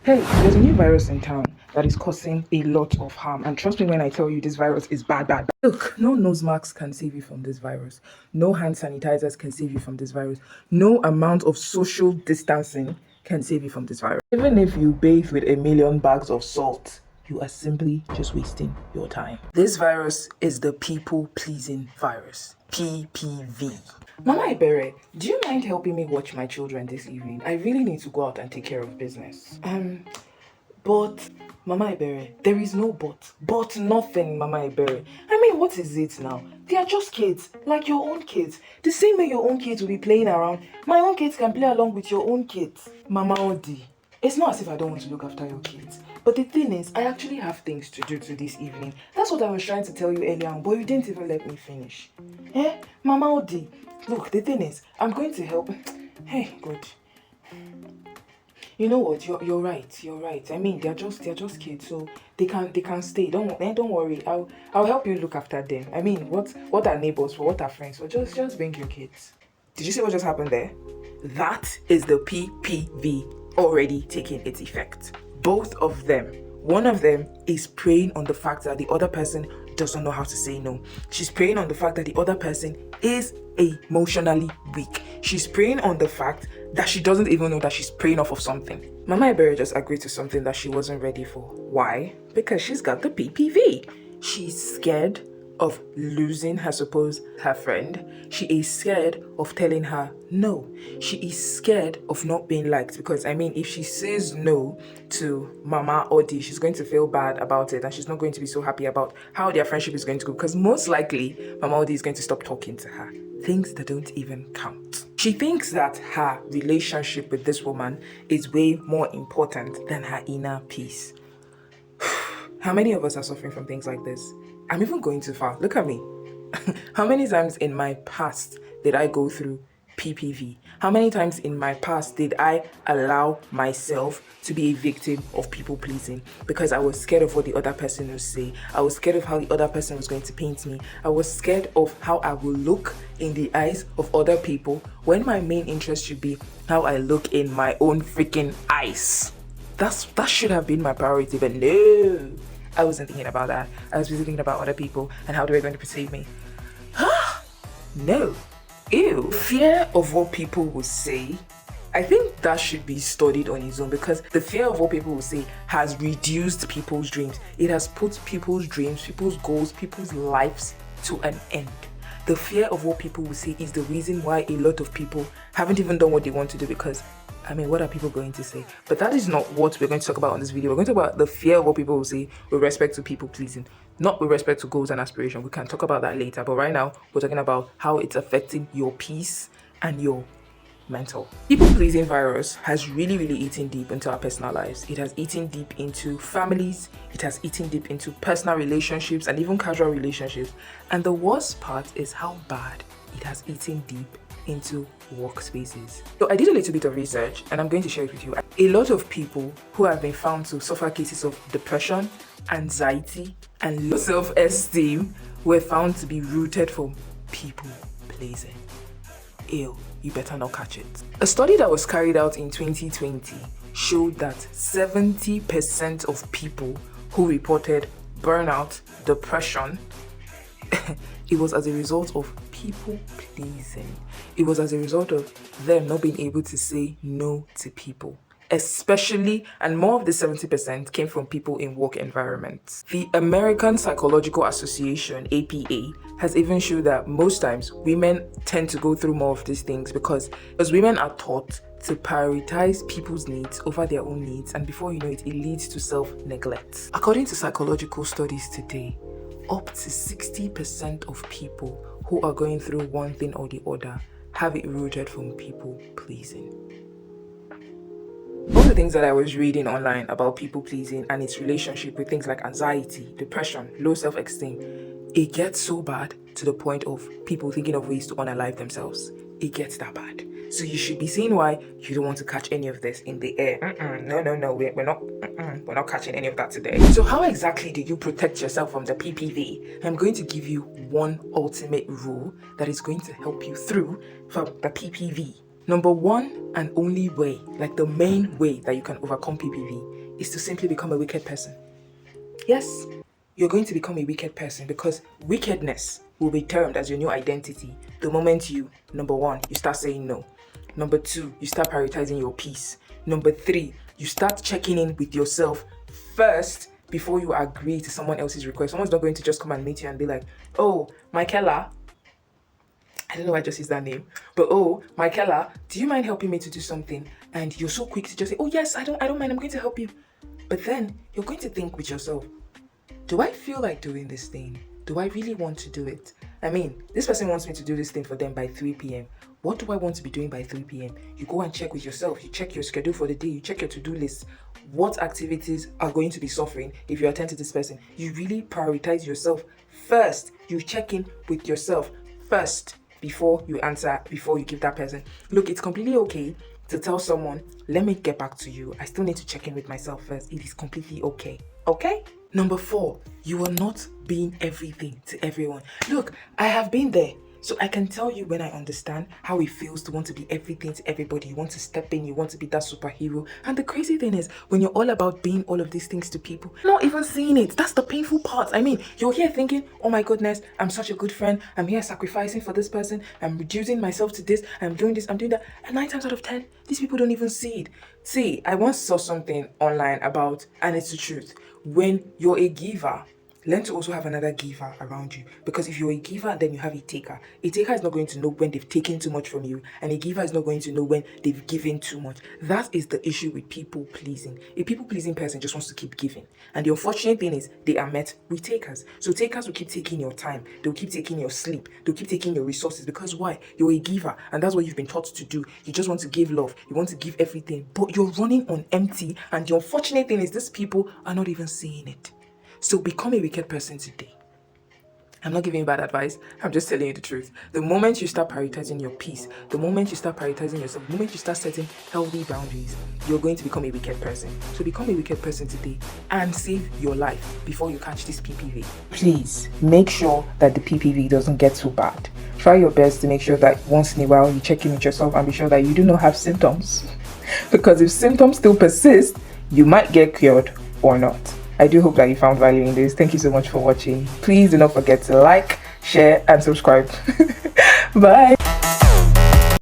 Hey, there's a new virus in town that is causing a lot of harm. And trust me when I tell you this virus is bad, bad, bad. Look, no nose masks can save you from this virus. No hand sanitizers can save you from this virus. No amount of social distancing can save you from this virus. Even if you bathe with a million bags of salt, you are simply just wasting your time. This virus is the people pleasing virus. PPV. Mama Ibere, do you mind helping me watch my children this evening? I really need to go out and take care of business. But Mama Ibere, there is no but. But nothing, Mama Ibere. I mean, what is it now? They are just kids, like your own kids. The same way your own kids will be playing around, my own kids can play along with your own kids. Mama Odi, it's not as if I don't want to look after your kids. But the thing is, I actually have things to do this evening. That's what I was trying to tell you earlier on, but you didn't even let me finish. Mama Odi, look, the thing is, I'm going to help. Hey, good. You know what? You're right. You're right. I mean, they're just kids, so they can stay. Don't worry. I'll help you look after them. I mean, what are neighbors for? What are friends for? Just bring your kids. Did you see what just happened there? That is the PPV already taking its effect. Both of them. One of them is preying on the fact that the other person doesn't know how to say no. She's preying on the fact that the other person is emotionally weak. She's preying on the fact that she doesn't even know that she's preying off of something. Mama Iberi just agreed to something that she wasn't ready for. Why? Because she's got the PPV. She's scared of losing her friend. She is scared of telling her no. She is scared of not being liked because, I mean, if she says no to Mama Odi, she's going to feel bad about it and she's not going to be so happy about how their friendship is going to go because most likely Mama Odi is going to stop talking to her. Things that don't even count. She thinks that her relationship with this woman is way more important than her inner peace. How many of us are suffering from things like this? I'm even going too far. Look at me. How many times in my past did I go through PPV? How many times in my past did I allow myself to be a victim of people pleasing? Because I was scared of what the other person would say. I was scared of how the other person was going to paint me. I was scared of how I will look in the eyes of other people when my main interest should be how I look in my own freaking eyes. That should have been my priority, but no. I wasn't thinking about that. I was busy thinking about other people and how they were going to perceive me. No. Ew. Fear of what people will say. I think that should be studied on its own because the fear of what people will say has reduced people's dreams. It has put people's dreams, people's goals, people's lives to an end. The fear of what people will say is the reason why a lot of people haven't even done what they want to do because, I mean, what are people going to say? But that is not what we're going to talk about on this video. We're going to talk about the fear of what people will say with respect to people pleasing, not with respect to goals and aspiration. We can talk about that later. But right now, we're talking about how it's affecting your peace and your mental. People pleasing virus has really eaten deep into our personal lives. It has eaten deep into families. It has eaten deep into personal relationships and even casual relationships. And the worst part is how bad it has eaten deep into workspaces. So I did a little bit of research and I'm going to share it with you. A lot of people who have been found to suffer cases of depression, anxiety, and low self-esteem were found to be rooted from people pleasing. Ew, you better not catch it. A study that was carried out in 2020 showed that 70% of people who reported burnout, depression, it was as a result of people pleasing. It was as a result of them not being able to say no to people. Especially, and more of the 70% came from people in work environments. The American Psychological Association, APA, has even shown that most times women tend to go through more of these things because women are taught to prioritize people's needs over their own needs, and before you know it, it leads to self-neglect. According to psychological studies today, up to 60% of people who are going through one thing or the other have it rooted from people pleasing. All the things that I was reading online about people pleasing and its relationship with things like anxiety, depression, low self-esteem, it gets so bad to the point of people thinking of ways to unalive themselves. It gets that bad. So you should be seeing why you don't want to catch any of this in the air. No, we're not catching any of that today. So how exactly do you protect yourself from the PPV? I'm going to give you one ultimate rule that is going to help you through from the PPV. Number one and only way, like the main way that you can overcome PPV, is to simply become a wicked person. Yes, you're going to become a wicked person because wickedness will be termed as your new identity the moment you, number one, you start saying no. Number two, you start prioritizing your peace. Number three, you start checking in with yourself first before you agree to someone else's request. Someone's not going to just come and meet you and be like, oh, Michaela, I don't know why I just used that name, but oh, Michaela, do you mind helping me to do something? And you're so quick to just say, oh yes, I don't mind, I'm going to help you. But then you're going to think with yourself, do I feel like doing this thing? Do I really want to do it? I mean, this person wants me to do this thing for them by 3 p.m. What do I want to be doing by 3 p.m.? You go and check with yourself. You check your schedule for the day. You check your to-do list. What activities are going to be suffering if you attend to this person? You really prioritize yourself first. You check in with yourself first before you answer, before you give that person. Look, it's completely okay to tell someone, let me get back to you. I still need to check in with myself first. It is completely okay. Okay? Number 4, you are not being everything to everyone. Look, I have been there. So I can tell you when I understand how it feels to want to be everything to everybody. You want to step in, you want to be that superhero. And the crazy thing is, when you're all about being all of these things to people, not even seeing it, that's the painful part. I mean, you're here thinking, oh my goodness, I'm such a good friend. I'm here sacrificing for this person. I'm reducing myself to this. I'm doing this, I'm doing that. And 9 times out of 10, these people don't even see it. See, I once saw something online about, and it's the truth, when you're a giver, learn to also have another giver around you. Because if you're a giver, then you have a taker. A taker is not going to know when they've taken too much from you, and a giver is not going to know when they've given too much. That is the issue with people pleasing. A people pleasing person just wants to keep giving. And the unfortunate thing is, they are met with takers. So takers will keep taking your time. They'll keep taking your sleep. They'll keep taking your resources. Because why? You're a giver, and that's what you've been taught to do. You just want to give love. You want to give everything. But you're running on empty. And the unfortunate thing is, these people are not even seeing it. So become a wicked person today. I'm not giving you bad advice. I'm just telling you the truth. The moment you start prioritizing your peace, the moment you start prioritizing yourself, the moment you start setting healthy boundaries, you're going to become a wicked person. So become a wicked person today and save your life before you catch this PPV. Please make sure that the PPV doesn't get too bad. Try your best to make sure that once in a while you check in with yourself and be sure that you do not have symptoms. Because if symptoms still persist, you might get cured or not. I do hope that you found value in this. Thank you so much for watching. Please do not forget to like, share, and subscribe. Bye.